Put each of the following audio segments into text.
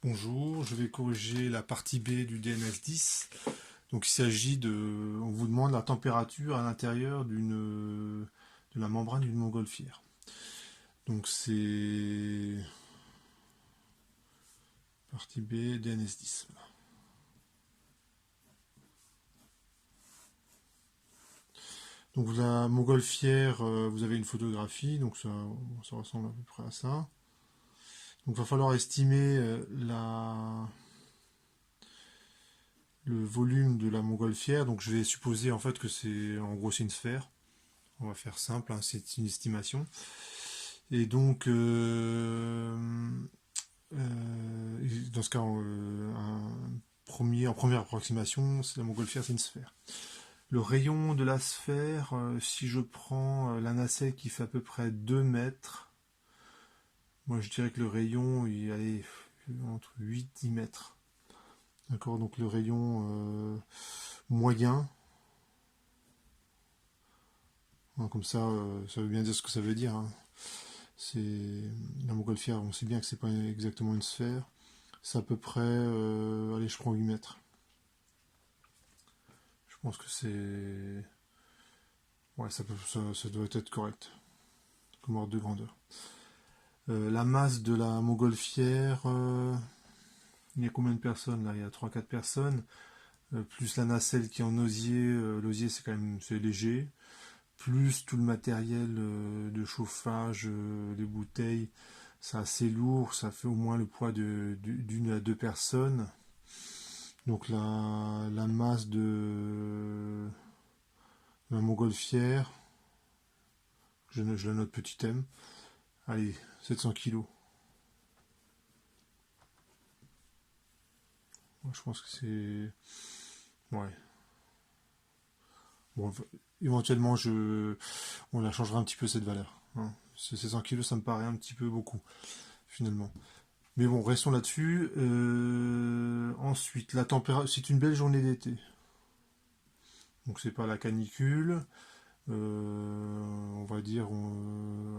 Bonjour, je vais corriger la partie B du DNS10. Donc il s'agit on vous demande la température à l'intérieur de la membrane d'une montgolfière. Donc c'est partie B DNS10. Donc la montgolfière, vous avez une photographie, donc ça ressemble à peu près à ça. Donc il va falloir estimer le volume de la montgolfière. Donc je vais supposer en fait que en gros c'est une sphère. On va faire simple, hein, c'est une estimation. Et donc, dans ce cas, en première approximation, la montgolfière, c'est une sphère. Le rayon de la sphère, si je prends la nacelle qui fait à peu près 2 mètres, moi je dirais que le rayon, il est entre 8 et 10 mètres. D'accord, donc le rayon moyen, hein, comme ça veut bien dire ce que ça veut dire, hein. C'est la montgolfière, on sait bien que c'est pas exactement une sphère. C'est à peu près, allez, je prends 8 mètres. Je pense que c'est, ouais, ça doit être correct comme ordre de grandeur. La masse de la montgolfière, il y a combien de personnes là? Il y a 3-4 personnes, plus la nacelle qui est en osier. L'osier c'est léger, plus tout le matériel de chauffage, les bouteilles, c'est assez lourd, ça fait au moins le poids d'une à deux personnes. Donc la masse de la montgolfière, je la note petit m, allez, 700 kg. Je pense que c'est... Ouais. Bon, éventuellement, on la changera un petit peu cette valeur, hein. 700 kg, ça me paraît un petit peu beaucoup, finalement. Mais bon, restons là-dessus. Ensuite, la température, c'est une belle journée d'été. Donc c'est pas la canicule. On va dire,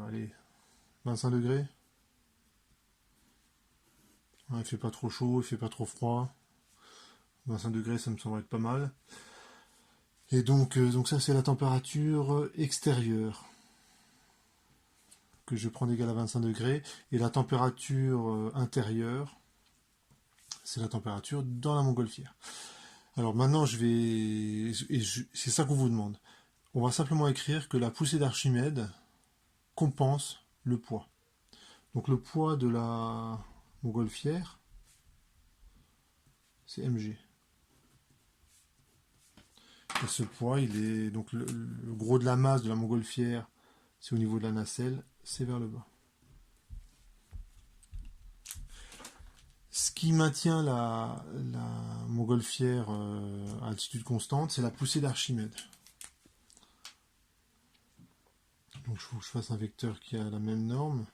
allez, 25 degrés. Ouais, il fait pas trop chaud, il fait pas trop froid. 25 degrés, ça me semble être pas mal. Et donc ça, c'est la température extérieure que je vais prendre égale à 25 degrés. Et la température intérieure, c'est la température dans la montgolfière. Alors maintenant, c'est ça qu'on vous demande. On va simplement écrire que la poussée d'Archimède compense le poids. Donc le poids de la montgolfière, c'est mg. Et ce poids, il est donc le gros de la masse de la montgolfière, c'est au niveau de la nacelle, c'est vers le bas. Ce qui maintient la montgolfière à altitude constante, c'est la poussée d'Archimède. Donc il faut que je fasse un vecteur qui a la même norme.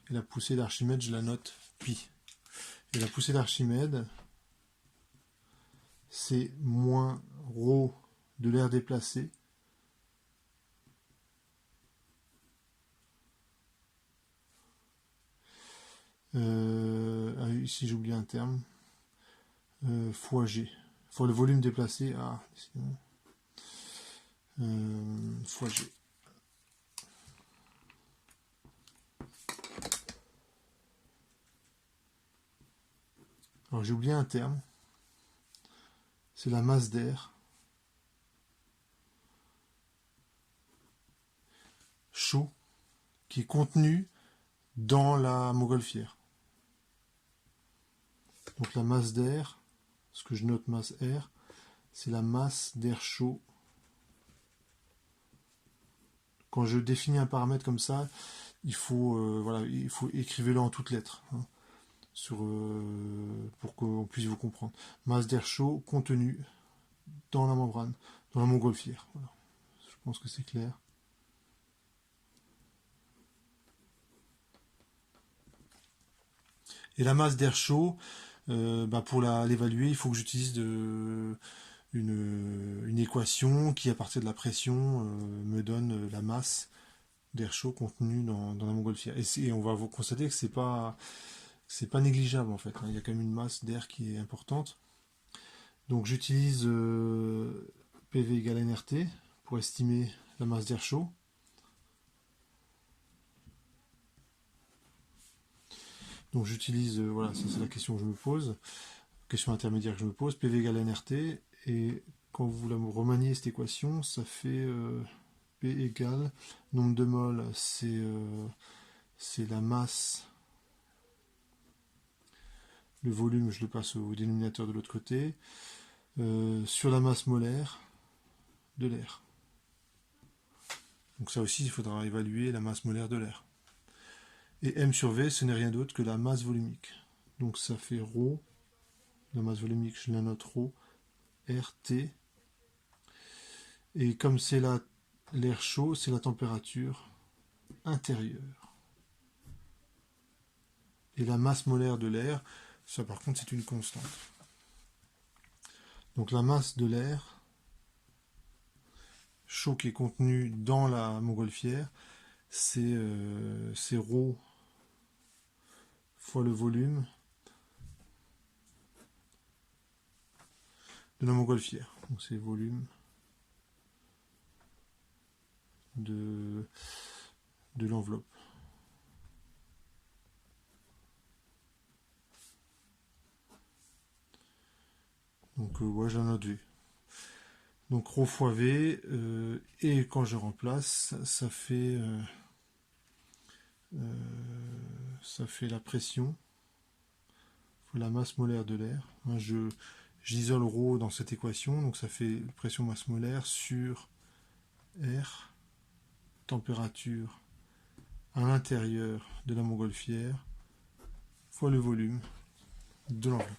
Et la poussée d'Archimède, je la note pi. Et la poussée d'Archimède, c'est moins ρ de l'air déplacé ici j'ai oublié un terme, fois g, fois le volume déplacé fois g. Alors j'ai oublié un terme, c'est la masse d'air chaud qui est contenu dans la montgolfière. Donc la masse d'air, ce que je note masse R, c'est la masse d'air chaud. Quand je définis un paramètre comme ça, il faut écrivez-le en toutes lettres, hein, pour qu'on puisse vous comprendre. Masse d'air chaud contenu dans la membrane, dans la montgolfière. Voilà. Je pense que c'est clair. Et la masse d'air chaud, pour l'évaluer, il faut que j'utilise une équation qui, à partir de la pression, me donne la masse d'air chaud contenu dans la montgolfière. Et on va vous constater que c'est pas négligeable en fait, hein. Il y a quand même une masse d'air qui est importante. Donc j'utilise PV égale nRT pour estimer la masse d'air chaud. Donc j'utilise, voilà, ça c'est la question que je me pose, question intermédiaire que je me pose, PV égale nRT, et quand vous la remaniez cette équation, ça fait P égale nombre de moles, c'est la masse, le volume, je le passe au dénominateur de l'autre côté, sur la masse molaire de l'air. Donc ça aussi, il faudra évaluer la masse molaire de l'air. Et M sur V, ce n'est rien d'autre que la masse volumique. Donc ça fait ρ, la masse volumique, je la note ρ, RT. Et comme c'est l'air chaud, c'est la température intérieure. Et la masse molaire de l'air, ça par contre c'est une constante. Donc la masse de l'air chaud qui est contenu dans la montgolfière, c'est ρ fois le volume de la montgolfière. Donc c'est le volume de l'enveloppe. Donc ouais, j'ai un autre V. Donc ρ fois V, et quand je remplace, ça fait la pression fois la masse molaire de l'air. Hein, j'isole ρ dans cette équation, donc ça fait pression masse molaire sur R, température à l'intérieur de la montgolfière, fois le volume de l'enveloppe.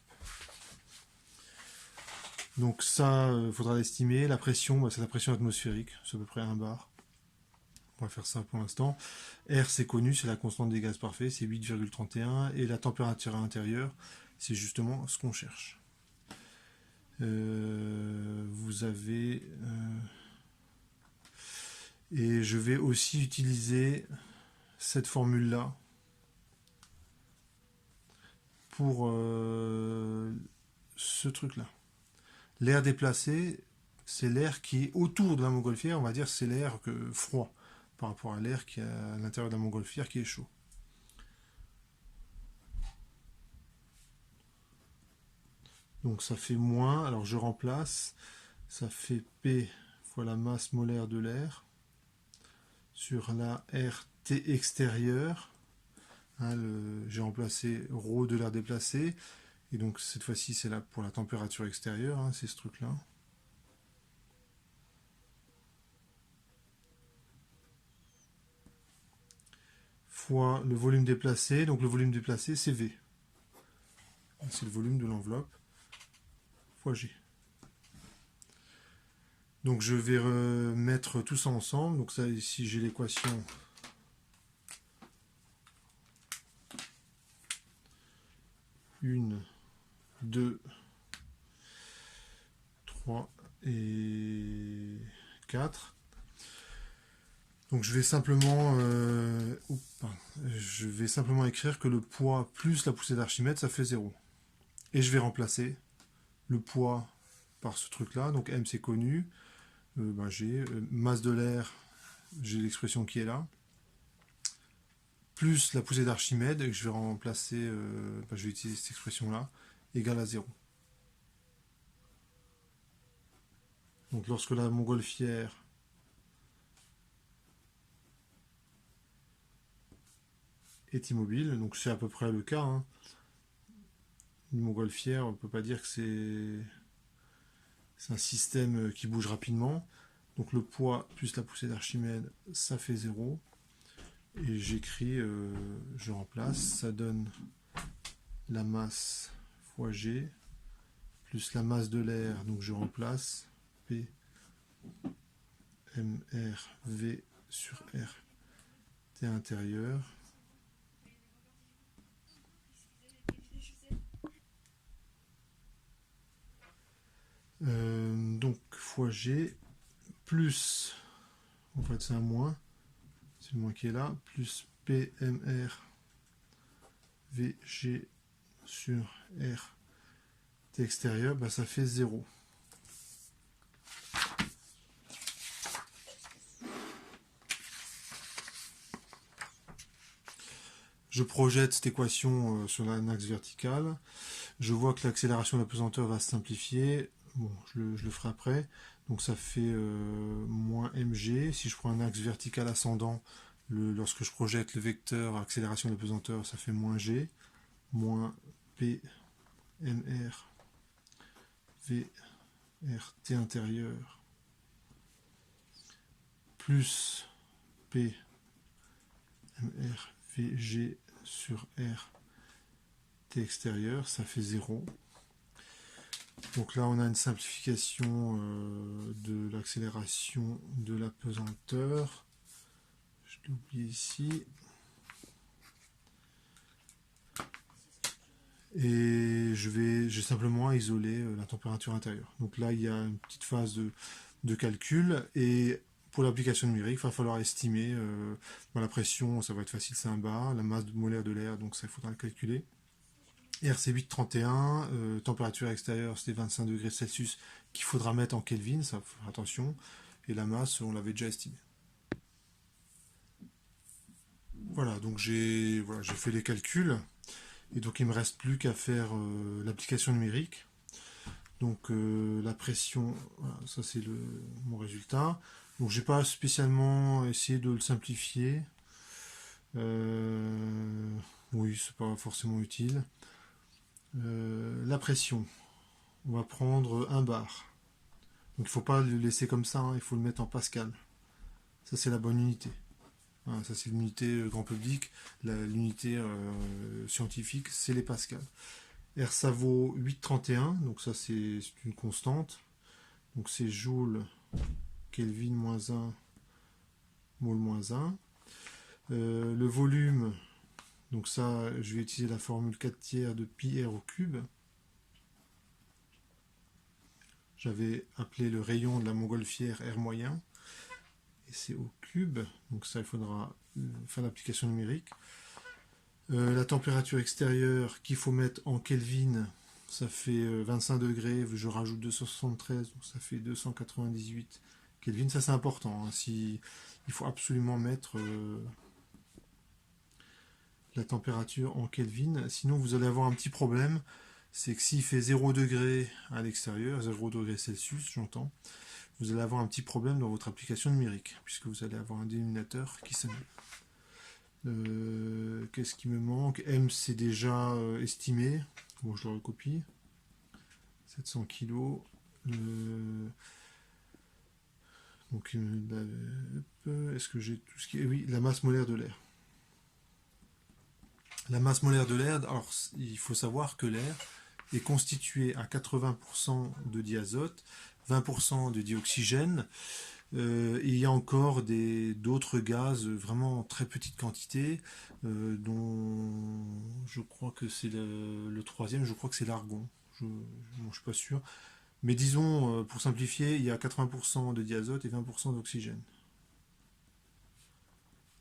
Donc ça, il faudra l'estimer. La pression, bah, c'est la pression atmosphérique, c'est à peu près 1 bar. On va faire ça pour l'instant. R, c'est connu, c'est la constante des gaz parfaits, c'est 8,31. Et la température intérieure, c'est justement ce qu'on cherche. Vous avez... et je vais aussi utiliser cette formule-là pour ce truc-là. L'air déplacé, c'est l'air qui est autour de la montgolfière, on va dire c'est l'air froid par rapport à l'air qui est à l'intérieur de la montgolfière qui est chaud. Donc ça fait moins, alors je remplace, ça fait P fois la masse molaire de l'air sur la RT extérieure. Hein, j'ai remplacé ρ de l'air déplacé, et donc cette fois-ci c'est là pour la température extérieure, hein, c'est ce truc-là. Fois le volume déplacé, donc le volume déplacé c'est V. C'est le volume de l'enveloppe fois G. Donc je vais remettre tout ça ensemble. Donc ça ici j'ai l'équation une, 2, 3 et 4. Donc je vais simplement écrire que le poids plus la poussée d'Archimède ça fait 0. Et je vais remplacer le poids par ce truc là. Donc M c'est connu. J'ai masse de l'air, j'ai l'expression qui est là, plus la poussée d'Archimède, et je vais remplacer, je vais utiliser cette expression-là, égale à 0. Donc lorsque la montgolfière est immobile, donc c'est à peu près le cas, hein. Une montgolfière, on ne peut pas dire que c'est un système qui bouge rapidement. Donc le poids plus la poussée d'Archimède, ça fait 0. Et j'écris, je remplace, ça donne la masse fois G, plus la masse de l'air, donc je remplace P MR V sur R T intérieur. Donc fois G, plus, en fait c'est un moins, c'est le moins qui est là, plus PMR VG sur RT extérieur, bah, ça fait 0. Je projette cette équation sur un axe vertical. Je vois que l'accélération de la pesanteur va se simplifier. Bon, je le ferai après. Donc ça fait moins mg. Si je prends un axe vertical ascendant, lorsque je projette le vecteur accélération de la pesanteur, ça fait moins g, moins p mr vrt intérieur, plus p mr vg sur r t extérieur, ça fait 0. Donc là, on a une simplification de l'accélération de la pesanteur. Je l'ai oublié ici. Et j'ai simplement à isoler la température intérieure. Donc là, il y a une petite phase de calcul. Et pour l'application numérique, il va falloir estimer la pression, ça va être facile, c'est un bar. La masse molaire de l'air, donc ça, il faudra le calculer. R c'est 831, température extérieure c'est 25 degrés Celsius qu'il faudra mettre en Kelvin, ça faut faire attention, et la masse on l'avait déjà estimée. Voilà, donc j'ai fait les calculs, et donc il ne me reste plus qu'à faire l'application numérique. Donc la pression, voilà, ça c'est mon résultat. Donc j'ai pas spécialement essayé de le simplifier. Oui, c'est pas forcément utile. La pression, on va prendre 1 bar. Donc il ne faut pas le laisser comme ça, hein, il faut le mettre en pascal. Ça c'est la bonne unité. Voilà, ça c'est l'unité grand public. L'unité scientifique, c'est les pascals. R ça vaut 8,31, donc ça c'est une constante. Donc c'est joule Kelvin moins 1, mol moins 1. Le volume, donc ça je vais utiliser la formule 4 tiers de pi r au cube. J'avais appelé le rayon de la montgolfière R moyen, et c'est au cube, donc ça il faudra faire l'application numérique. La température extérieure qu'il faut mettre en Kelvin, ça fait 25 degrés, je rajoute 273, donc ça fait 298 Kelvin, ça c'est important, hein, il faut absolument mettre la température en Kelvin, sinon vous allez avoir un petit problème, c'est que s'il fait 0 degré à l'extérieur, 0 degré Celsius, j'entends, vous allez avoir un petit problème dans votre application numérique, puisque vous allez avoir un dénominateur qui s'annule. Qu'est-ce qui me manque? M c'est déjà estimé, bon je le recopie, 700 kg. Donc est-ce que j'ai tout ce qui est... Oui, la masse molaire de l'air. La masse molaire de l'air, alors il faut savoir que l'air est constitué à 80% de diazote, 20% de dioxygène. Il y a encore d'autres gaz vraiment en très petite quantité, dont je crois que c'est le troisième, je crois que c'est l'argon. Je ne suis pas sûr. Mais disons, pour simplifier, il y a 80% de diazote et 20% d'oxygène.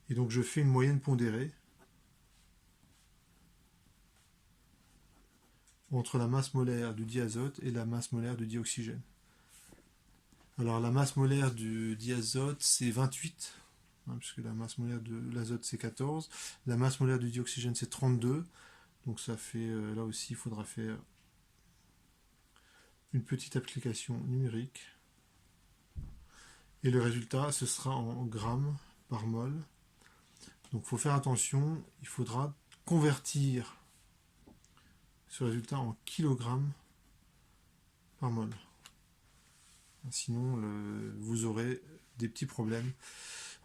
Et donc je fais une moyenne pondérée entre la masse molaire du diazote et la masse molaire du dioxygène. Alors la masse molaire du diazote c'est 28, hein, puisque la masse molaire de l'azote c'est 14, la masse molaire du dioxygène c'est 32, donc ça fait, là aussi il faudra faire une petite application numérique, et le résultat ce sera en grammes par mol. Donc il faut faire attention, il faudra convertir ce résultat en kilogrammes par mol. Sinon, vous aurez des petits problèmes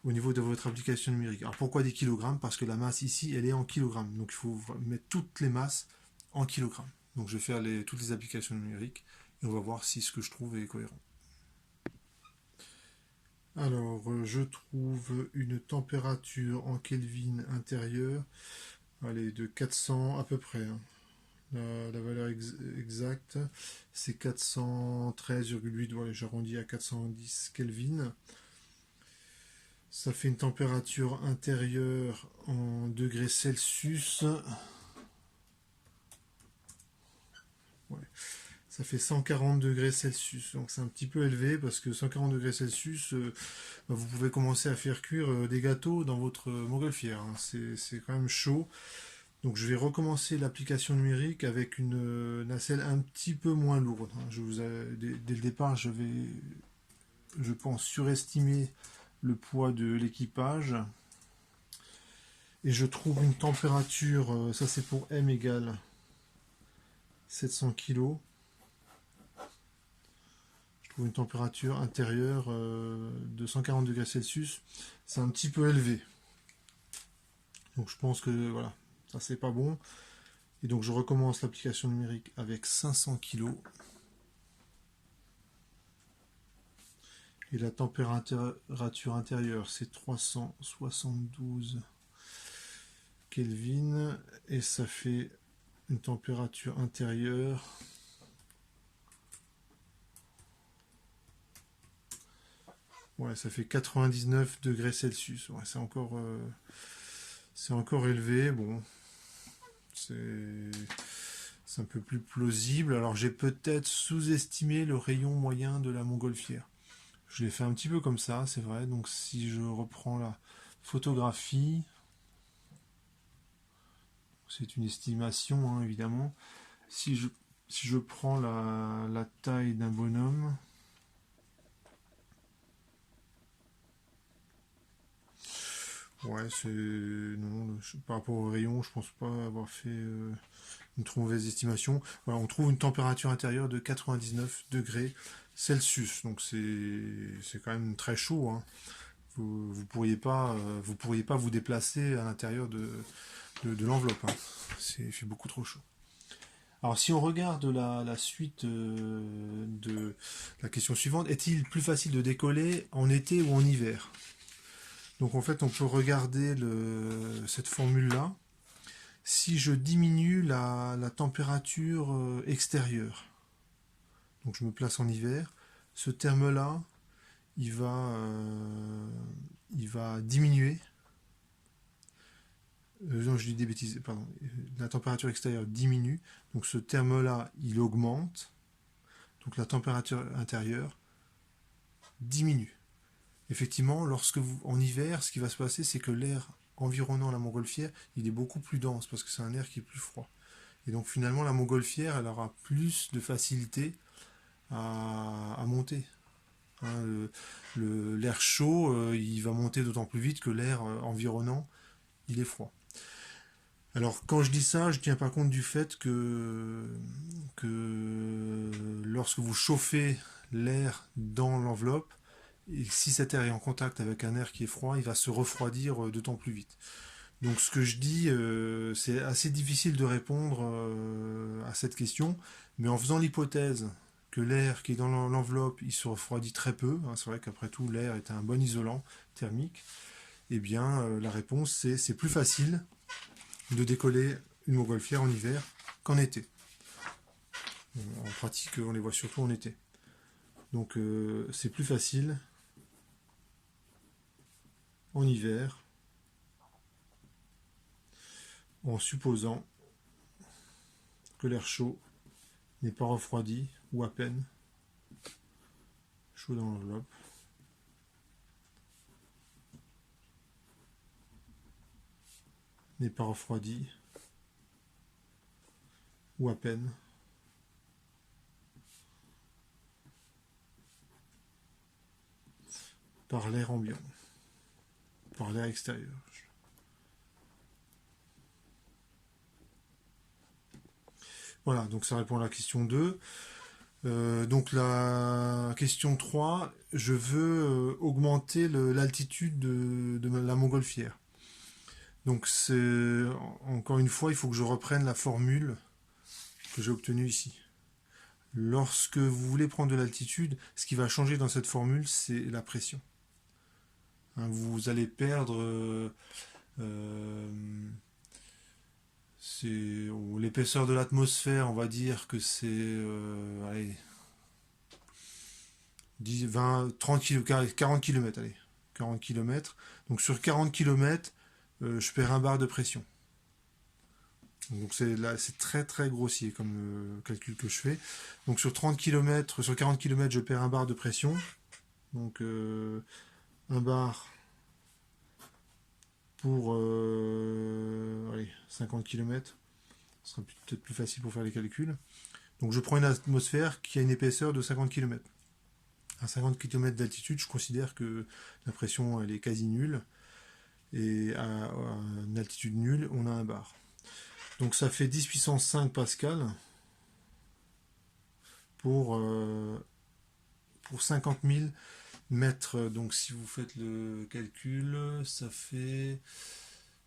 au niveau de votre application numérique. Alors pourquoi des kilogrammes? Parce que la masse ici, elle est en kilogrammes. Donc il faut mettre toutes les masses en kilogrammes. Donc je vais faire toutes les applications numériques et on va voir si ce que je trouve est cohérent. Alors, je trouve une température en Kelvin intérieur, allez, de 400 à peu près, hein. La valeur exacte, c'est 413,8, voilà, j'arrondis à 410 Kelvin. Ça fait une température intérieure en degrés Celsius. ça fait 140 degrés Celsius. Donc c'est un petit peu élevé parce que 140 degrés Celsius, bah, vous pouvez commencer à faire cuire des gâteaux dans votre montgolfière, hein. C'est quand même chaud. Donc je vais recommencer l'application numérique avec une nacelle un petit peu moins lourde, hein. Dès le départ, je pense, surestimer le poids de l'équipage. Et je trouve une température, ça c'est pour M égale 700 kg. Je trouve une température intérieure de 140 degrés Celsius. C'est un petit peu élevé. Donc je pense que voilà, ça c'est pas bon. Et donc je recommence l'application numérique avec 500 kg. Et la température intérieure c'est 372 Kelvin. Et ça fait une température intérieure ouais, ça fait 99 degrés Celsius. Ouais, c'est encore élevé. Bon, c'est un peu plus plausible. Alors j'ai peut-être sous-estimé le rayon moyen de la montgolfière. Je l'ai fait un petit peu comme ça, c'est vrai. Donc si je reprends la photographie, c'est une estimation, hein, évidemment. Si je prends la taille d'un bonhomme, ouais, c'est non, par rapport au rayon, je pense pas avoir fait une trop mauvaise estimation. Voilà, on trouve une température intérieure de 99 degrés Celsius, donc c'est quand même très chaud, hein. Vous pourriez pas vous déplacer à l'intérieur de l'enveloppe, hein. Il fait beaucoup trop chaud. Alors si on regarde la suite de la question suivante, est-il plus facile de décoller en été ou en hiver? Donc en fait on peut regarder cette formule-là. Si je diminue la température extérieure, donc je me place en hiver, ce terme-là, il va diminuer. Non, je dis des bêtises, pardon. La température extérieure diminue, donc ce terme-là, il augmente, donc la température intérieure diminue. Effectivement, en hiver, ce qui va se passer, c'est que l'air environnant la montgolfière, il est beaucoup plus dense parce que c'est un air qui est plus froid. Et donc finalement, la montgolfière, elle aura plus de facilité à monter, hein. L'air chaud, il va monter d'autant plus vite que l'air environnant, il est froid. Alors quand je dis ça, je ne tiens pas compte du fait que lorsque vous chauffez l'air dans l'enveloppe, et si cet air est en contact avec un air qui est froid, il va se refroidir d'autant plus vite. Donc ce que je dis, c'est assez difficile de répondre à cette question, mais en faisant l'hypothèse que l'air qui est dans l'enveloppe, il se refroidit très peu, hein, c'est vrai qu'après tout l'air est un bon isolant thermique, eh bien la réponse c'est plus facile de décoller une montgolfière en hiver qu'en été. En pratique, on les voit surtout en été. Donc c'est plus facile en hiver en supposant que l'air chaud n'est pas refroidi ou à peine chaud dans l'enveloppe. N'est pas refroidi ou à peine par l'air ambiant, par l'air extérieur. Voilà, donc ça répond à la question 2. Donc la question 3, je veux augmenter l'altitude de la montgolfière. Donc encore une fois, il faut que je reprenne la formule que j'ai obtenue ici. Lorsque vous voulez prendre de l'altitude, ce qui va changer dans cette formule, c'est la pression. Hein, vous allez perdre l'épaisseur de l'atmosphère, on va dire que c'est allez, 10, 20, 30 km, 40 km, allez, 40 km. Donc sur 40 km, je perds un bar de pression. Donc c'est très très grossier comme calcul que je fais. Donc sur 30 km, sur 40 km, je perds un bar de pression. Donc un bar pour allez, 50 km. Ce sera peut-être plus facile pour faire les calculs. Donc je prends une atmosphère qui a une épaisseur de 50 km. À 50 km d'altitude, je considère que la pression elle est quasi nulle. Et à une altitude nulle, on a un bar. Donc ça fait 10 puissance 5 pascal pour 50 000 mètres. Donc si vous faites le calcul, ça fait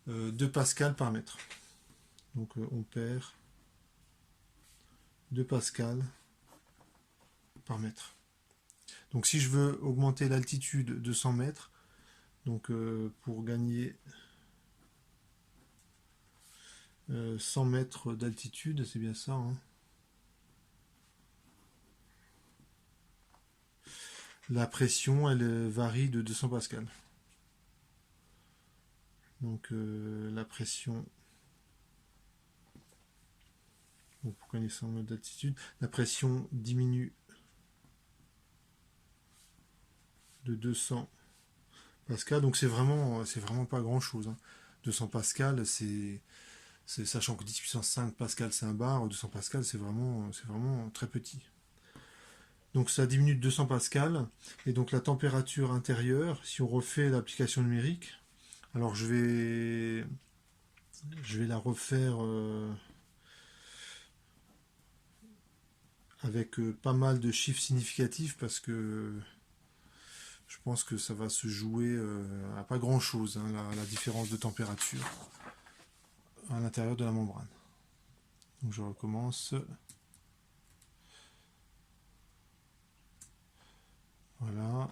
2 pascal par mètre. Donc on perd 2 pascal par mètre. Donc si je veux augmenter l'altitude de 100 mètres, donc pour gagner 100 mètres d'altitude, c'est bien ça, hein. La pression, elle varie de 200 pascal. Donc la pression, donc pour gagner 100 mètres d'altitude, la pression diminue de 200 pascal. Donc c'est vraiment pas grand chose, hein. 200 pascal, sachant que 10 puissance 5 pascal c'est un bar, 200 pascal c'est vraiment très petit. Donc ça diminue de 200 pascal, et donc la température intérieure, si on refait l'application numérique, alors je vais la refaire avec pas mal de chiffres significatifs, parce que je pense que ça va se jouer à pas grand chose, hein, la différence de température à l'intérieur de la membrane. Donc je recommence. Voilà.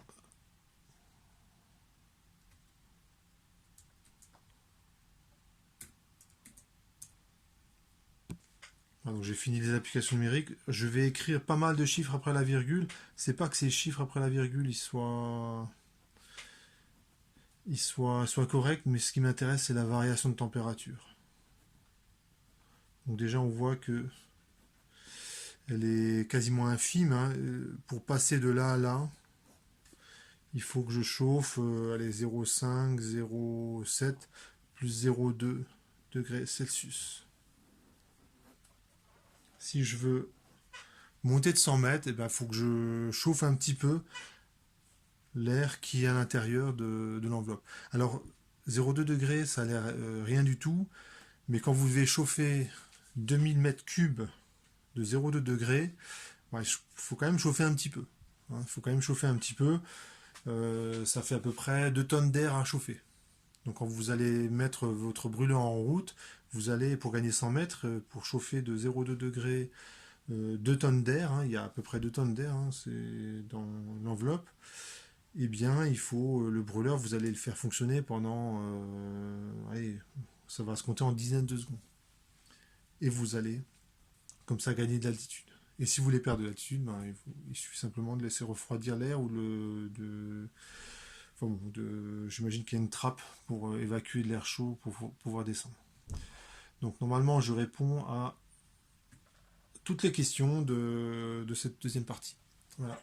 Donc j'ai fini les applications numériques. Je vais écrire pas mal de chiffres après la virgule. C'est pas que ces chiffres après la virgule soient corrects, mais ce qui m'intéresse c'est la variation de température. Donc déjà on voit que elle est quasiment infime, hein. Pour passer de là à là, il faut que je chauffe 0,5, 0,7 plus 0,2 degrés Celsius. Si je veux monter de 100 mètres, il faut que je chauffe un petit peu l'air qui est à l'intérieur de l'enveloppe. Alors 0,2 degrés, ça a l'air rien du tout, mais quand vous devez chauffer 2000 mètres cubes de 0,2 degrés, il faut quand même chauffer un petit peu. Il faut quand même chauffer un petit peu. Ça fait à peu près 2 tonnes d'air à chauffer. Donc quand vous allez mettre votre brûleur en route, vous allez, pour gagner 100 mètres, pour chauffer de 0,2 degrés 2 tonnes d'air, hein, il y a à peu près 2 tonnes d'air, hein, c'est dans l'enveloppe, eh bien il faut le brûleur, vous allez le faire fonctionner pendant, allez, ça va se compter en dizaines de secondes. Et vous allez comme ça gagner de l'altitude. Et si vous voulez perdre de l'altitude, il suffit simplement de laisser refroidir l'air, ou j'imagine qu'il y a une trappe pour évacuer de l'air chaud pour pouvoir descendre. Donc normalement je réponds à toutes les questions de cette deuxième partie. Voilà.